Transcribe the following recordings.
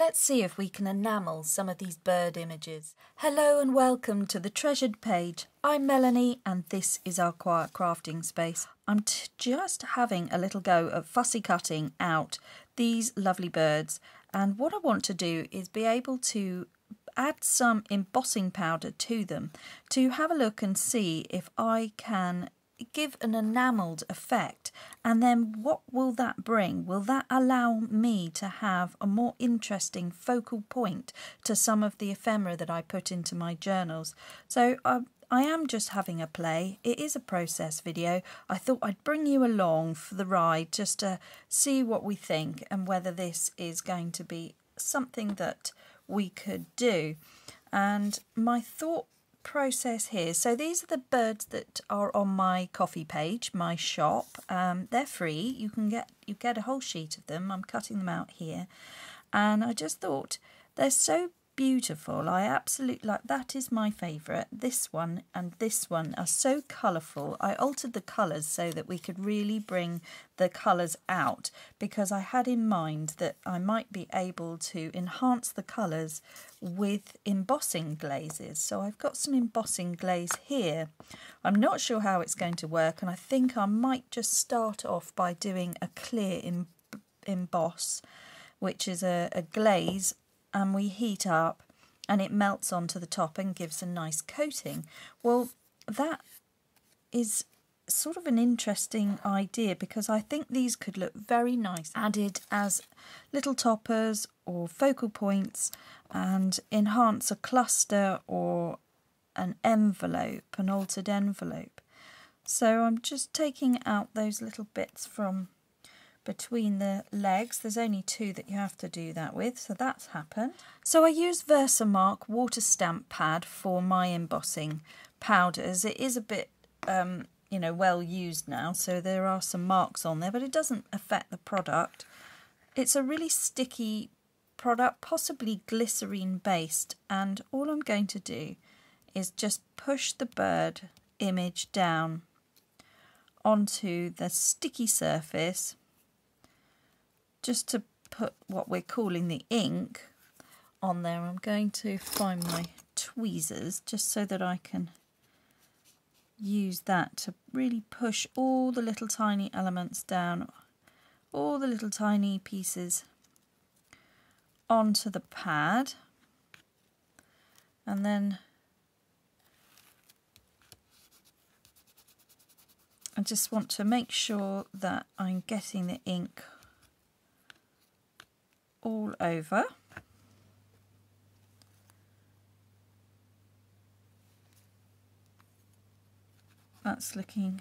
let's see if we can enamel some of these bird images. Hello and welcome to the Treasured Page. I'm Melanie and this is our quiet crafting space. I'm just having a little go at fussy cutting out these lovely birds, and what I want to do is be able to add some embossing powder to them to have a look and see if I can give an enamelled effect, and then what will that bring? Will that allow me to have a more interesting focal point to some of the ephemera that I put into my journals? So I am just having a play. It is a process video. I thought I'd bring you along for the ride just to see what we think and whether this is going to be something that we could do. And my thought process here, so these are the birds that are on my coffee page, my shop. They're free. You get a whole sheet of them. I'm cutting them out here, and I just thought they're so beautiful. I absolutely like, that is my favourite. This one and this one are so colourful. I altered the colours so that we could really bring the colours out, because I had in mind that I might be able to enhance the colours with embossing glazes. So I've got some embossing glaze here. I'm not sure how it's going to work, and I think I might just start off by doing a clear emboss, which is a glaze, and we heat up and it melts onto the top and gives a nice coating. Well, that is sort of an interesting idea, because I think these could look very nice added as little toppers or focal points and enhance a cluster or an envelope, an altered envelope. So I'm just taking out those little bits from between the legs. There's only two that you have to do that with, so that's happened. So I use Versamark water stamp pad for my embossing powders. It is a bit well used now, so there are some marks on there, but it doesn't affect the product. It's a really sticky product, possibly glycerine based, and all I'm going to do is just push the bird image down onto the sticky surface, just to put what we're calling the ink on there. I'm going to find my tweezers just so that I can use that to really push all the little tiny elements down, all the little tiny pieces onto the pad. And then I just want to make sure that I'm getting the ink all over. That's looking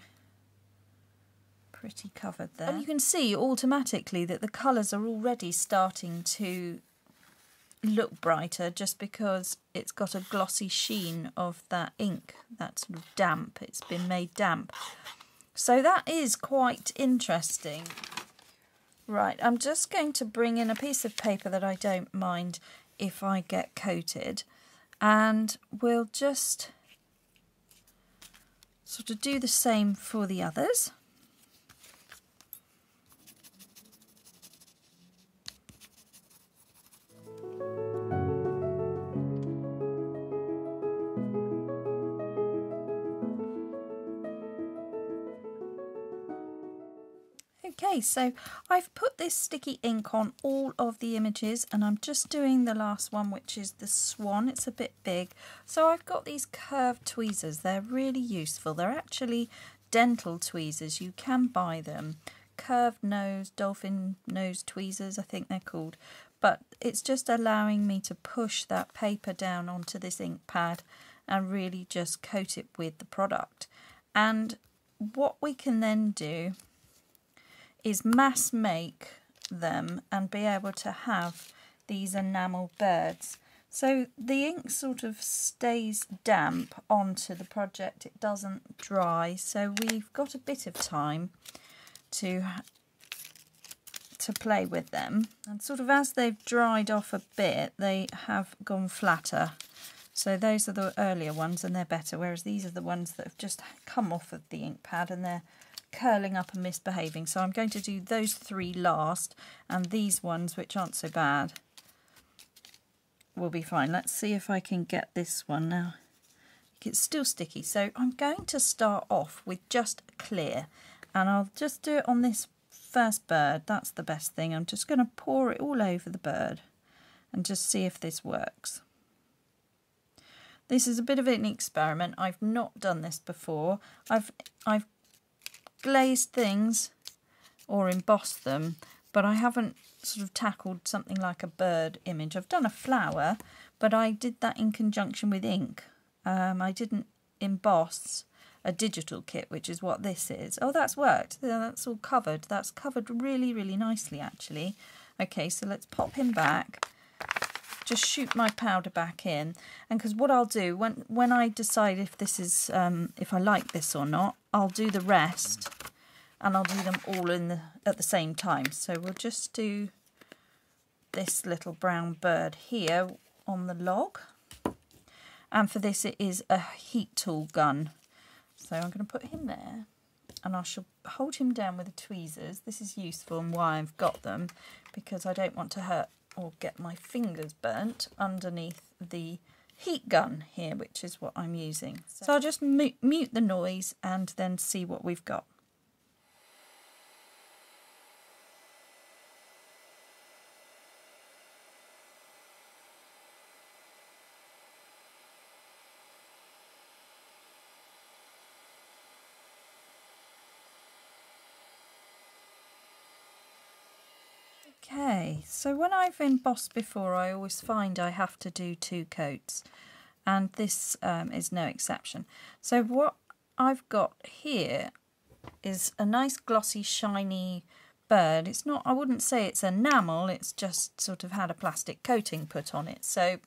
pretty covered there. And you can see automatically that the colours are already starting to look brighter, just because it's got a glossy sheen of that ink, that sort of damp. It's been made damp. So that is quite interesting. Right, I'm just going to bring in a piece of paper that I don't mind if I get coated, and we'll just sort of do the same for the others. Okay, so I've put this sticky ink on all of the images, and I'm just doing the last one, which is the swan. It's a bit big. So I've got these curved tweezers. They're really useful. They're actually dental tweezers. You can buy them. Curved nose, dolphin nose tweezers, I think they're called. But it's just allowing me to push that paper down onto this ink pad and really just coat it with the product. And what we can then do is mass make them and be able to have these enamel birds. So the ink sort of stays damp onto the project, it doesn't dry, so we've got a bit of time to play with them. And sort of as they've dried off a bit, they have gone flatter. So those are the earlier ones and they're better, whereas these are the ones that have just come off of the ink pad and they're curling up and misbehaving. So I'm going to do those three last, and these ones, which aren't so bad, will be fine. Let's see if I can get this one now. It's still sticky, so I'm going to start off with just clear, and I'll just do it on this first bird. That's the best thing. I'm just going to pour it all over the bird and just see if this works. This is a bit of an experiment. I've not done this before. I've glazed things or embossed them, but I haven't sort of tackled something like a bird image. I've done a flower, but I did that in conjunction with ink. I didn't emboss a digital kit, which is what this is. Oh, that's worked. That's all covered. That's covered really, really nicely, actually. Okay, so let's pop him back. Just shoot my powder back in, and because what I'll do when I decide if this is if I like this or not, I'll do the rest, and I'll do them all at the same time. So we'll just do this little brown bird here on the log, and for this it is a heat tool gun. So I'm going to put him there, and I shall hold him down with the tweezers. This is useful and why I've got them, because I don't want to hurt or get my fingers burnt underneath the heat gun here, which is what I'm using. So I'll just mute the noise and then see what we've got. Okay, so when I've embossed before, I always find I have to do 2 coats, and this is no exception. So what I've got here is a nice glossy shiny bird. It's not, I wouldn't say it's enamel, it's just sort of had a plastic coating put on it, so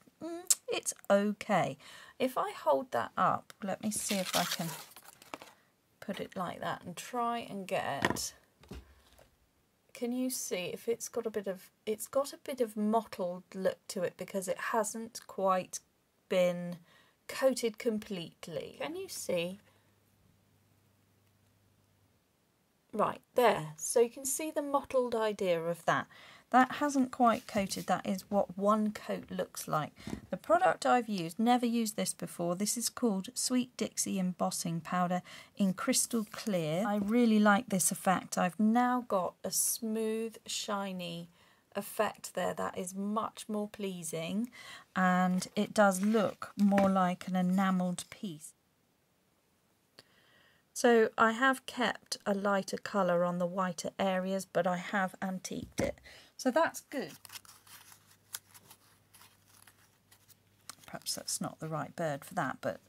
it's okay. If I hold that up, let me see if I can put it like that and try and get... Can you see if it's got a bit of mottled look to it because it hasn't quite been coated completely? Can you see? Right there, so you can see the mottled idea of that. That hasn't quite coated. That is what one coat looks like. The product I've used, never used this before. This is called Sweet Dixie Embossing Powder in Crystal Clear. I really like this effect. I've now got a smooth, shiny effect there that is much more pleasing, and it does look more like an enamelled piece. So I have kept a lighter colour on the whiter areas, but I have antiqued it. So that's good. Perhaps that's not the right bird for that, but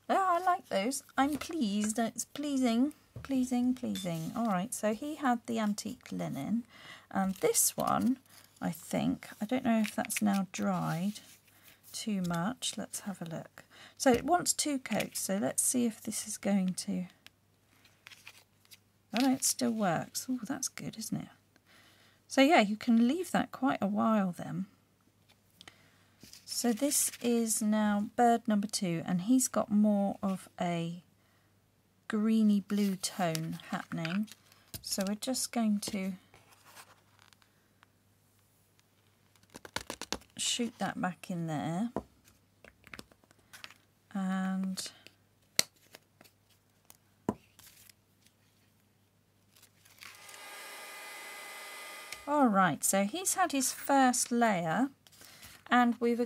yeah, I like those. I'm pleased. It's pleasing, pleasing, pleasing. All right, so he had the antique linen. And this one, I think, I don't know if that's now dried too much. Let's have a look. So it wants 2 coats, so let's see if this is going to... Oh no, it still works. Oh, that's good, isn't it? So yeah, you can leave that quite a while then. So this is now bird number 2, and he's got more of a greeny blue tone happening. So we're just going to shoot that back in there. And alright, so he's had his first layer, and we've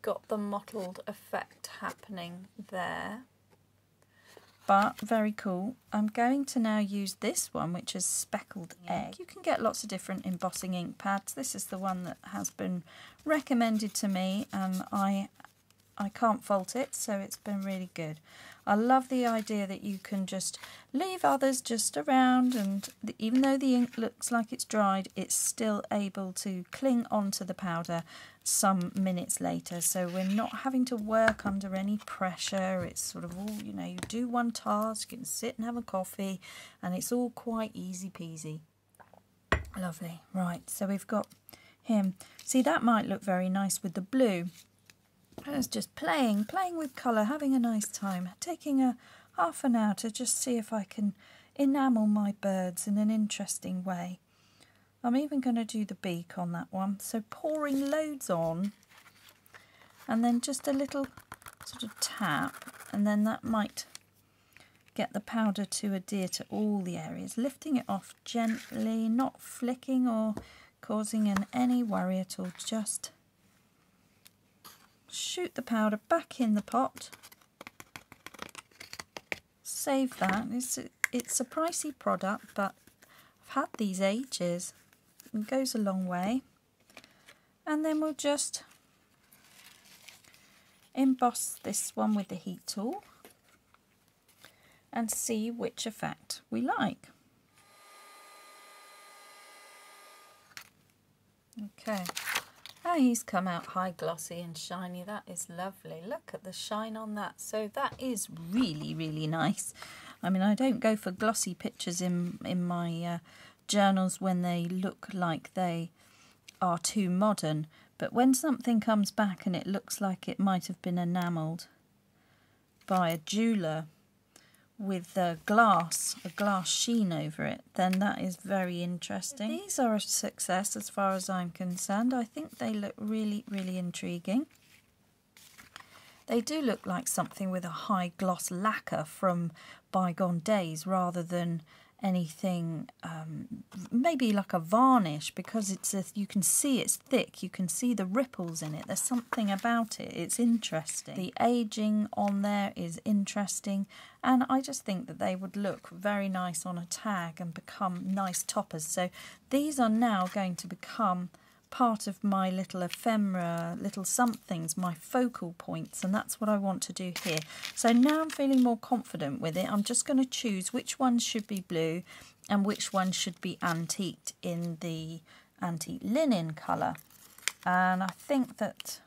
got the mottled effect happening there. But very cool. I'm going to now use this one, which is Speckled Egg. You can get lots of different embossing ink pads. This is the one that has been recommended to me, and I can't fault it, so it's been really good. I love the idea that you can just leave others just around, and even though the ink looks like it's dried, it's still able to cling onto the powder some minutes later. So we're not having to work under any pressure. It's sort of all, you know, you do one task, you can sit and have a coffee, and it's all quite easy peasy. Lovely. Right, so we've got him. See, that might look very nice with the blue. I was just playing with colour, having a nice time, taking a half an hour to just see if I can enamel my birds in an interesting way. I'm even going to do the beak on that one, so pouring loads on. and then just a little sort of tap, and then that might get the powder to adhere to all the areas, lifting it off gently, not flicking or causing any worry at all. Just shoot the powder back in the pot, save that. It's a pricey product, but I've had these ages. It goes a long way. And then we'll just emboss this one with the heat tool and see which effect we like. Okay, he's come out high glossy and shiny. That is lovely. Look at the shine on that. So that is really, really nice. I mean, I don't go for glossy pictures in my journals when they look like they are too modern, but when something comes back and it looks like it might have been enamelled by a jeweller with a glass sheen over it, then that is very interesting. These are a success as far as I'm concerned. I think they look really, really intriguing. They do look like something with a high gloss lacquer from bygone days rather than anything, maybe like a varnish, because you can see it's thick, you can see the ripples in it. There's something about it. It's interesting. The aging on there is interesting, and I just think that they would look very nice on a tag and become nice toppers. So these are now going to become part of my little ephemera, little somethings, my focal points, and that's what I want to do here. So now I'm feeling more confident with it. I'm just going to choose which ones should be blue and which ones should be antiqued in the antique linen colour. And I think that,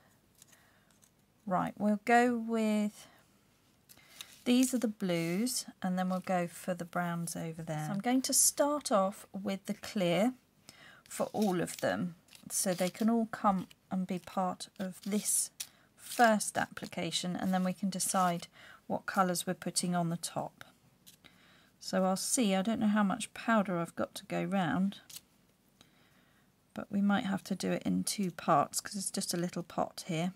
right, we'll go with, these are the blues, and then we'll go for the browns over there. So I'm going to start off with the clear for all of them, so they can all come and be part of this first application, and then we can decide what colours we're putting on the top. So I'll see, I don't know how much powder I've got to go round, but we might have to do it in two parts because it's just a little pot here.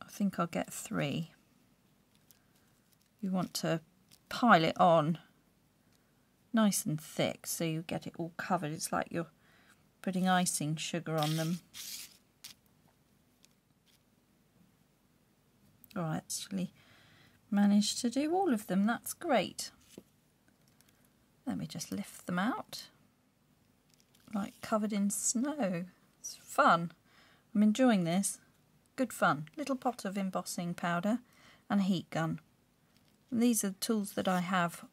I think I'll get 3. You want to pile it on nice and thick so you get it all covered. It's like you're putting icing sugar on them. Oh, I actually managed to do all of them. That's great. Let me just lift them out, like covered in snow. It's fun. I'm enjoying this. Good fun. Little pot of embossing powder and a heat gun. And these are the tools that I have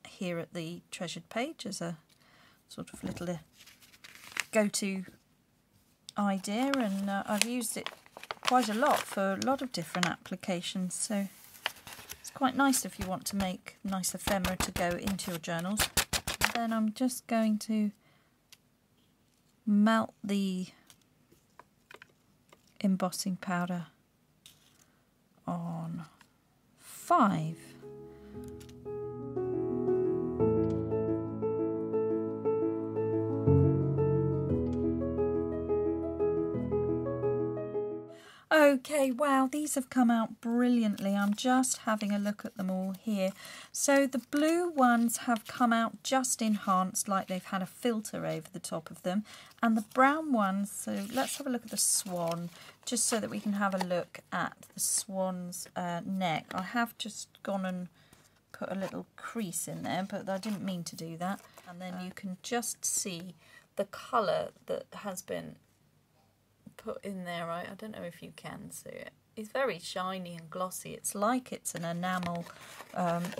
here at the Treasured page as a sort of little go-to idea, and I've used it quite a lot for a lot of different applications, so it's quite nice if you want to make nice ephemera to go into your journals. And then I'm just going to melt the embossing powder on 5. Okay, wow, these have come out brilliantly. I'm just having a look at them all here. So the blue ones have come out just enhanced, like they've had a filter over the top of them. And the brown ones, so let's have a look at the swan, just so that we can have a look at the swan's neck. I have just gone and put a little crease in there, but I didn't mean to do that. And then you can just see the colour that has been put in there. I don't know if you can see it. It's very shiny and glossy. It's like it's an enamel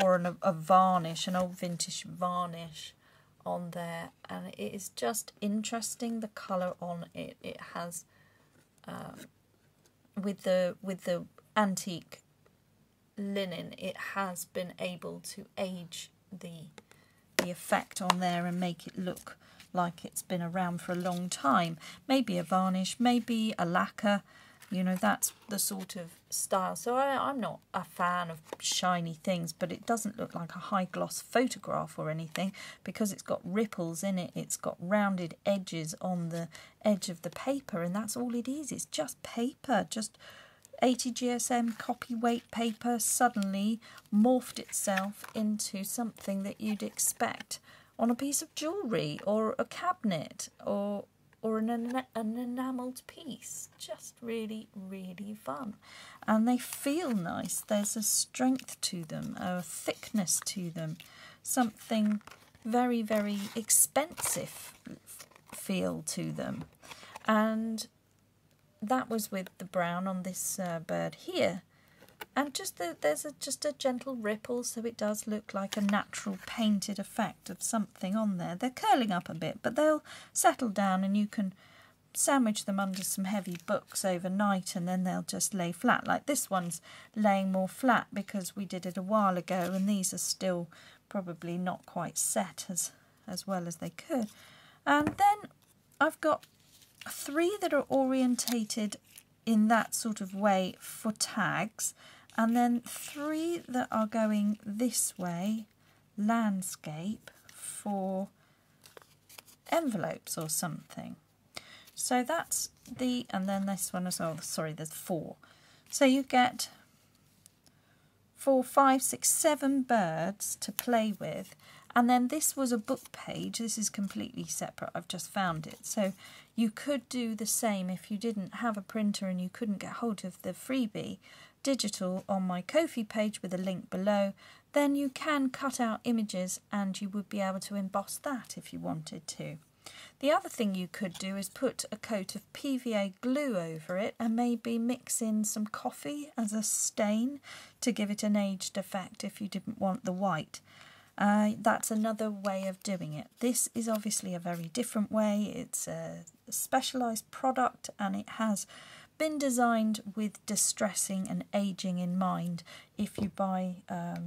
or a varnish, an old vintage varnish on there, and it is just interesting, the colour on it. It has with the antique linen, it has been able to age the effect on there and make it look like it's been around for a long time. Maybe a varnish, maybe a lacquer, You know, that's the sort of style. So I'm not a fan of shiny things, but it doesn't look like a high gloss photograph or anything because it's got ripples in it. It's got rounded edges on the edge of the paper, and that's all it is. It's just paper, just 80 GSM copy weight paper suddenly morphed itself into something that you'd expect on a piece of jewellery or a cabinet or an enamelled piece. Just really, really fun. And they feel nice. There's a strength to them, a thickness to them, something very, very expensive feel to them. And that was with the brown on this bird here. And just there's just a gentle ripple, so it does look like a natural painted effect of something on there. They're curling up a bit, but they'll settle down and you can sandwich them under some heavy books overnight and then they'll just lay flat. Like this one's laying more flat because we did it a while ago, and these are still probably not quite set as well as they could. And then I've got 3 that are orientated in that sort of way for tags, and then 3 that are going this way, landscape, for envelopes or something. So that's and then this one as well, sorry, there's 4. So you get 4, 5, 6, 7 birds to play with. And then this was a book page. This is completely separate. I've just found it. So you could do the same if you didn't have a printer and you couldn't get hold of the Freebie Digital on my Ko-fi page with a link below. Then you can cut out images and you would be able to emboss that if you wanted to. The other thing you could do is put a coat of PVA glue over it and maybe mix in some coffee as a stain to give it an aged effect if you didn't want the white. That's another way of doing it. This is obviously a very different way. It's a specialised product and it has been designed with distressing and ageing in mind if you buy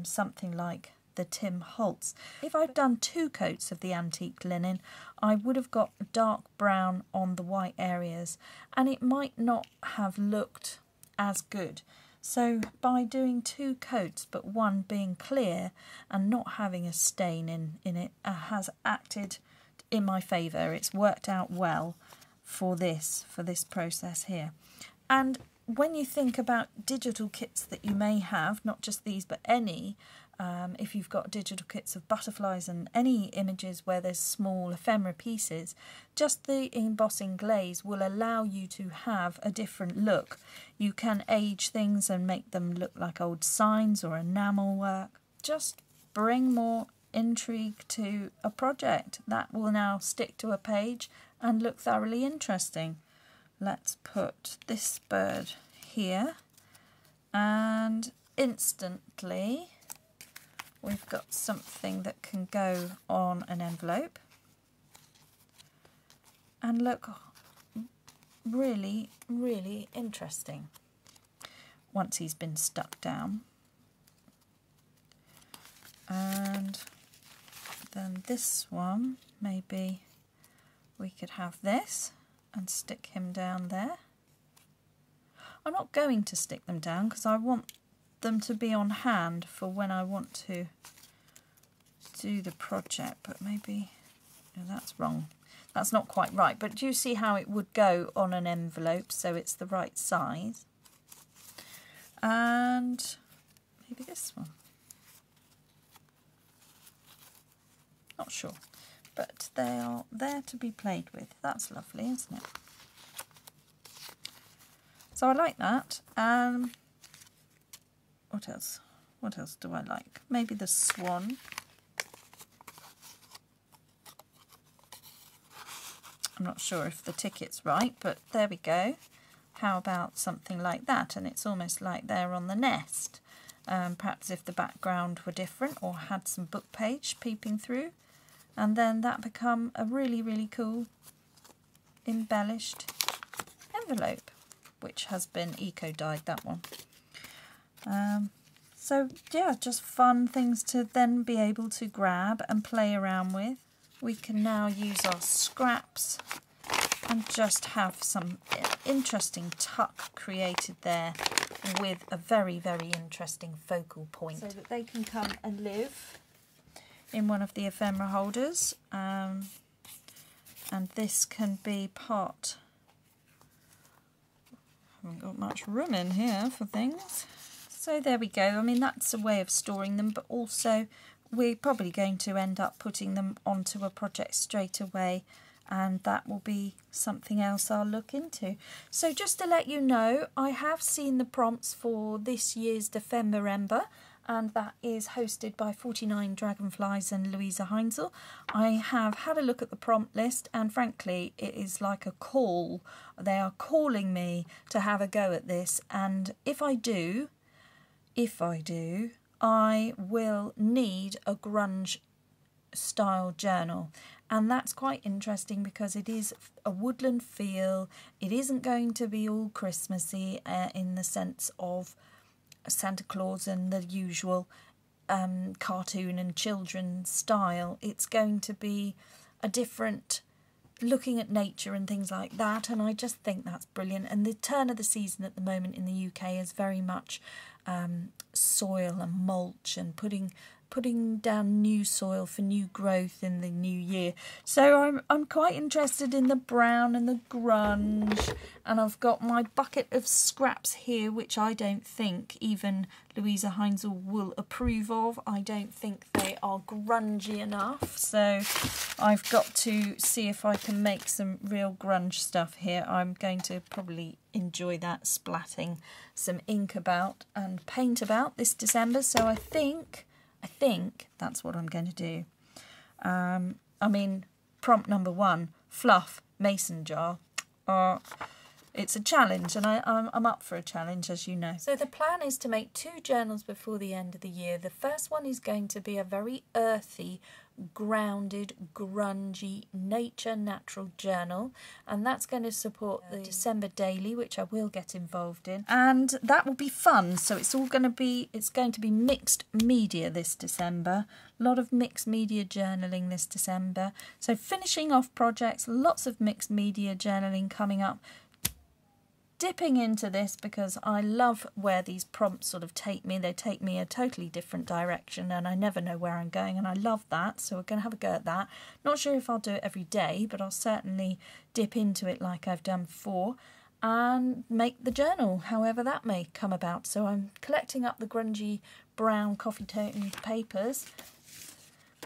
something like the Tim Holtz. If I'd done 2 coats of the antique linen, I would have got dark brown on the white areas and it might not have looked as good. So by doing 2 coats but one being clear and not having a stain in it has acted in my favour. It's worked out well for this process here. And when you think about digital kits that you may have, not just these but any, if you've got digital kits of butterflies and any images where there's small ephemera pieces, just the embossing glaze will allow you to have a different look. You can age things and make them look like old signs or enamel work. Just bring more intrigue to a project that will now stick to a page and look thoroughly interesting. Let's put this bird here and instantly we've got something that can go on an envelope and look really, really interesting once he's been stuck down. And then this one, maybe we could have this and stick him down there. I'm not going to stick them down because I want them to be on hand for when I want to do the project, but maybe that's wrong. That's not quite right, but do you see how it would go on an envelope so it's the right size? And maybe this one. Not sure, but they are there to be played with. That's lovely, isn't it? So I like that. What else? What else do I like? Maybe the swan. I'm not sure if the ticket's right, but there we go. How about something like that? And it's almost like they're on the nest. Perhaps if the background were different or had some book page peeping through. And then that become a really, really cool embellished envelope, which has been eco-dyed, that one. So yeah, just fun things to then be able to grab and play around with. We can now use our scraps and just have some interesting tuck created there with a very, very interesting focal point, so that they can come and live in one of the ephemera holders. And this can be part... haven't got much room in here for things. So there we go. I mean, that's a way of storing them, but also we're probably going to end up putting them onto a project straight away, and that will be something else I'll look into. So just to let you know, I have seen the prompts for this year's Defember, and that is hosted by 49 Dragonflies and Louisa Heinzel. I have had a look at the prompt list, and frankly it is like a call. They are calling me to have a go at this, and if I do, I will need a grunge style journal. And that's quite interesting because it is a woodland feel. It isn't going to be all Christmassy in the sense of Santa Claus and the usual cartoon and children's style. It's going to be a different, looking at nature and things like that, and I just think that's brilliant. And the turn of the season at the moment in the UK is very much soil and mulch and putting down new soil for new growth in the new year. So I'm quite interested in the brown and the grunge, and I've got my bucket of scraps here, which I don't think even Louisa Heinzel will approve of. I don't think they are grungy enough, so I've got to see if I can make some real grunge stuff here. I'm going to probably enjoy that, splatting some ink about and paint about this December, so I think that's what I'm going to do. I mean, prompt number 1, fluff mason jar. It's a challenge, and I'm up for a challenge, as you know. So the plan is to make 2 journals before the end of the year. The first one is going to be a very earthy, grounded, grungy, natural journal, and that's going to support the December daily, which I will get involved in, and that will be fun. So it's going to be mixed media this December. A lot of mixed media journaling this December. So finishing off projects, lots of mixed media journaling coming up. Dipping into this because I love where these prompts sort of take me. They take me a totally different direction, and I never know where I'm going, and I love that, so we're going to have a go at that. Not sure if I'll do it every day, but I'll certainly dip into it like I've done before and make the journal, however that may come about. So I'm collecting up the grungy brown coffee tone papers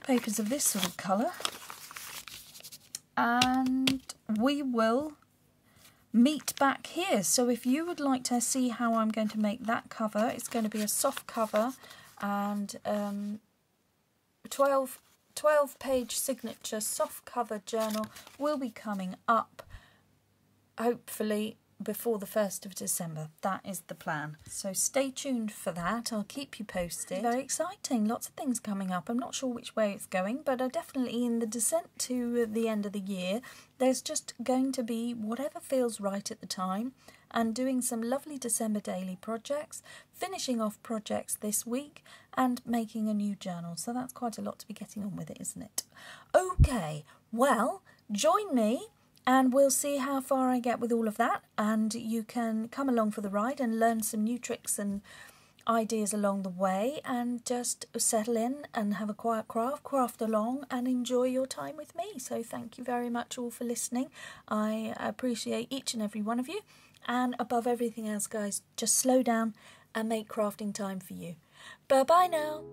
of this sort of colour, and we will meet back here. So if you would like to see how I'm going to make that cover, it's going to be a soft cover, and 12-page signature soft cover journal will be coming up hopefully before the 1st of December. That is the plan. So stay tuned for that. I'll keep you posted. Very exciting. Lots of things coming up. I'm not sure which way it's going, but definitely in the descent to the end of the year, there's just going to be whatever feels right at the time, and doing some lovely December daily projects, finishing off projects this week, and making a new journal. So that's quite a lot to be getting on with it, isn't it? Okay, well, join me, and we'll see how far I get with all of that, and you can come along for the ride and learn some new tricks and ideas along the way, and just settle in and have a quiet craft along and enjoy your time with me. So thank you very much all for listening. I appreciate each and every one of you, and above everything else, guys, just slow down and make crafting time for you. Bye bye now.